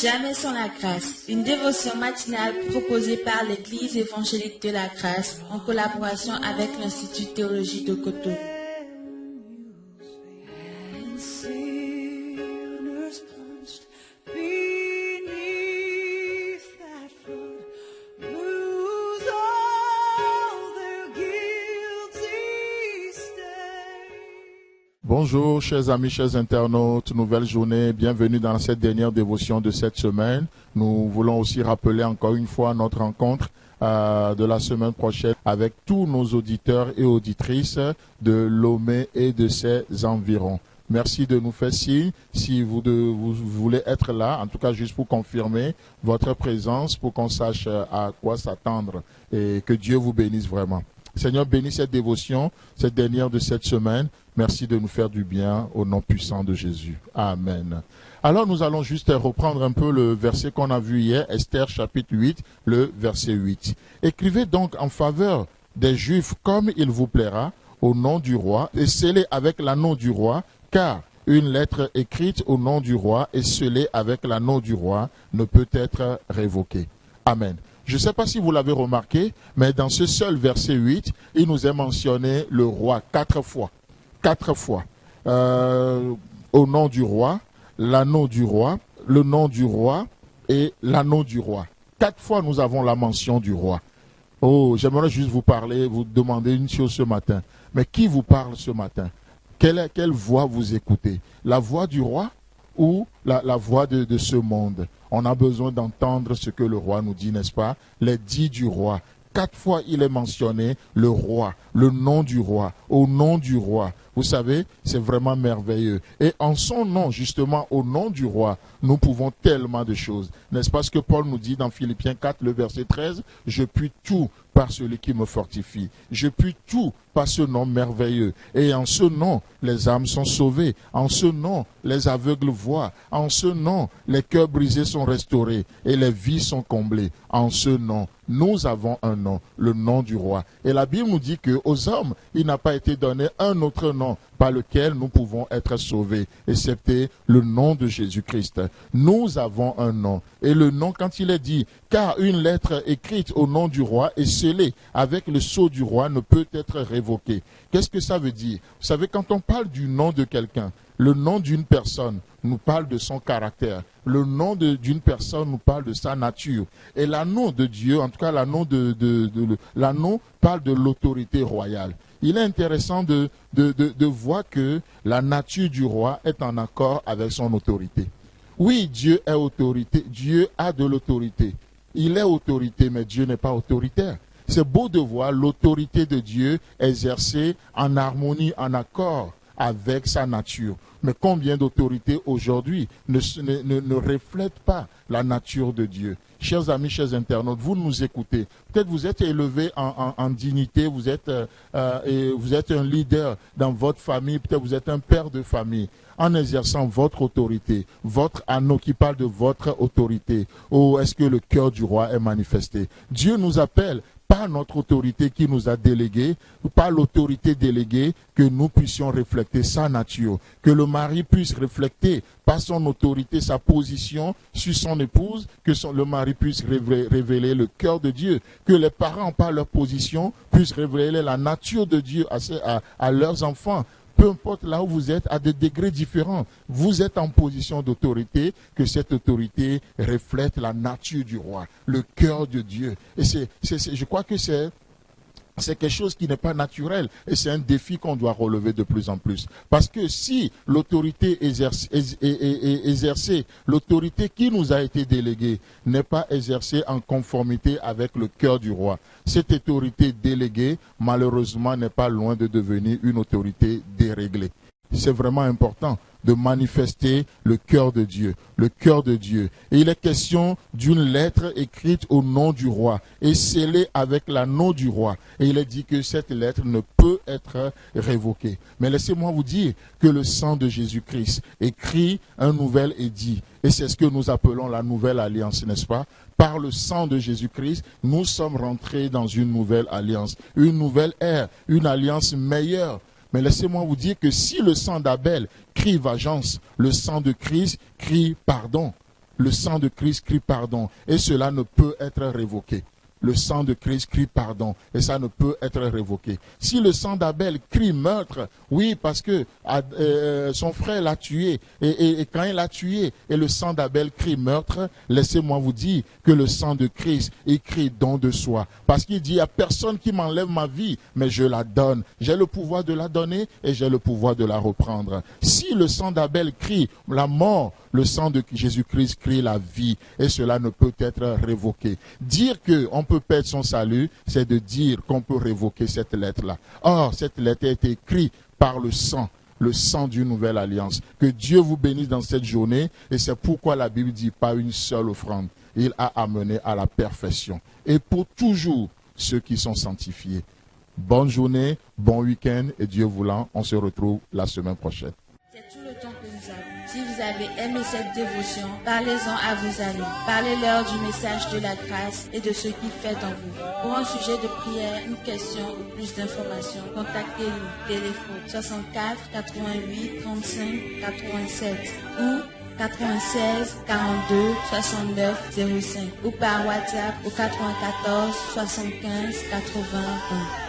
Jamais sans la grâce, une dévotion matinale proposée par l'Église évangélique de la grâce en collaboration avec l'Institut théologie de Cotonou. Bonjour chers amis, chers internautes, nouvelle journée, bienvenue dans cette dernière dévotion de cette semaine. Nous voulons aussi rappeler encore une fois notre rencontre de la semaine prochaine avec tous nos auditeurs et auditrices de Lomé et de ses environs. Merci de nous faire signe si vous voulez être là, en tout cas juste pour confirmer votre présence, pour qu'on sache à quoi s'attendre et que Dieu vous bénisse vraiment. Seigneur, bénis cette dévotion, cette dernière de cette semaine. Merci de nous faire du bien au nom puissant de Jésus. Amen. Alors nous allons juste reprendre un peu le verset qu'on a vu hier, Esther chapitre 8, le verset 8. Écrivez donc en faveur des Juifs comme il vous plaira, au nom du roi, et scellez avec l'anneau du roi, car une lettre écrite au nom du roi et scellée avec l'anneau du roi ne peut être révoquée. Amen. Je ne sais pas si vous l'avez remarqué, mais dans ce seul verset 8, il nous est mentionné le roi 4 fois. 4 fois. Au nom du roi, l'anneau du roi, le nom du roi et l'anneau du roi. 4 fois nous avons la mention du roi. Oh, j'aimerais juste vous parler, vous demander une chose ce matin. Mais qui vous parle ce matin? Quelle voix vous écoutez? La voix du roi ou la voix de ce monde? On a besoin d'entendre ce que le roi nous dit, n'est-ce pas? Les dits du roi. 4 fois il est mentionné le roi, le nom du roi, au nom du roi. Vous savez, c'est vraiment merveilleux. Et en son nom, justement, au nom du roi, nous pouvons tellement de choses. N'est-ce pas ce que Paul nous dit dans Philippiens 4, le verset 13? Je puis tout par celui qui me fortifie. Je puis tout par ce nom merveilleux. Et en ce nom, les âmes sont sauvées. En ce nom, les aveugles voient. En ce nom, les cœurs brisés sont restaurés et les vies sont comblées. En ce nom, nous avons un nom, le nom du roi. Et la Bible nous dit qu'aux hommes, il n'a pas été donné un autre nom par lequel nous pouvons être sauvés, excepté le nom de Jésus-Christ. Nous avons un nom. Et le nom, quand il est dit, car une lettre écrite au nom du roi et scellée avec le sceau du roi ne peut être révoquée. Qu'est-ce que ça veut dire? Vous savez, quand on parle du nom de quelqu'un, le nom d'une personne nous parle de son caractère. Le nom d'une personne nous parle de sa nature. Et l'anneau de Dieu, en tout cas l'anneau parle de l'autorité royale. Il est intéressant de voir que la nature du roi est en accord avec son autorité. Oui, Dieu est autorité, Dieu a de l'autorité. Il est autorité, mais Dieu n'est pas autoritaire. C'est beau de voir l'autorité de Dieu exercée en harmonie, en accord avec sa nature. Mais combien d'autorités aujourd'hui ne reflètent pas la nature de Dieu? Chers amis, chers internautes, vous nous écoutez. Peut-être vous êtes élevés en dignité, vous êtes un leader dans votre famille, peut-être vous êtes un père de famille. En exerçant votre autorité, votre anneau qui parle de votre autorité, oh, est-ce que le cœur du roi est manifesté? Dieu nous appelle par notre autorité qui nous a délégués, par l'autorité déléguée, que nous puissions refléter sa nature, que le mari puisse refléter par son autorité, sa position sur son épouse, que le mari puisse révéler le cœur de Dieu, que les parents par leur position puissent révéler la nature de Dieu à leurs enfants. Peu importe là où vous êtes, à des degrés différents, vous êtes en position d'autorité, que cette autorité reflète la nature du roi, le cœur de Dieu. Et je crois que c'est quelque chose qui n'est pas naturel et c'est un défi qu'on doit relever de plus en plus. Parce que si l'autorité exercée, l'autorité qui nous a été déléguée n'est pas exercée en conformité avec le cœur du roi, cette autorité déléguée, malheureusement, n'est pas loin de devenir une autorité déréglée. C'est vraiment important de manifester le cœur de Dieu, le cœur de Dieu. Et il est question d'une lettre écrite au nom du roi et scellée avec l'anneau du roi. Et il est dit que cette lettre ne peut être révoquée. Mais laissez-moi vous dire que le sang de Jésus-Christ écrit un nouvel édit. Et c'est ce que nous appelons la nouvelle alliance, n'est-ce pas? Par le sang de Jésus-Christ, nous sommes rentrés dans une nouvelle alliance, une nouvelle ère, une alliance meilleure. Mais laissez-moi vous dire que si le sang d'Abel crie vengeance, le sang de Christ crie pardon. Le sang de Christ crie pardon et cela ne peut être révoqué. Le sang de Christ crie pardon et ça ne peut être révoqué. Si le sang d'Abel crie meurtre, oui, parce que son frère l'a tué et quand il l'a tué et le sang d'Abel crie meurtre, laissez-moi vous dire que le sang de Christ il crie don de soi. Parce qu'il dit, il n'y a personne qui m'enlève ma vie, mais je la donne. J'ai le pouvoir de la donner et j'ai le pouvoir de la reprendre. Si le sang d'Abel crie la mort, le sang de Jésus-Christ crie la vie et cela ne peut être révoqué. Dire qu'on peut perdre son salut, c'est de dire qu'on peut révoquer cette lettre-là. Or, cette lettre a été écrite par le sang d'une nouvelle alliance. Que Dieu vous bénisse dans cette journée et c'est pourquoi la Bible dit pas une seule offrande. Il a amené à la perfection. Et pour toujours, ceux qui sont sanctifiés. Bonne journée, bon week-end et Dieu voulant, on se retrouve la semaine prochaine. C'est tout le temps que nous avons. Si vous avez aimé cette dévotion, parlez-en à vos amis. Parlez-leur du message de la grâce et de ce qu'il fait en vous. Pour un sujet de prière, une question ou plus d'informations, contactez-nous. Téléphone 64 88 35 87 ou 96 42 69 05 ou par WhatsApp au 94 75 81.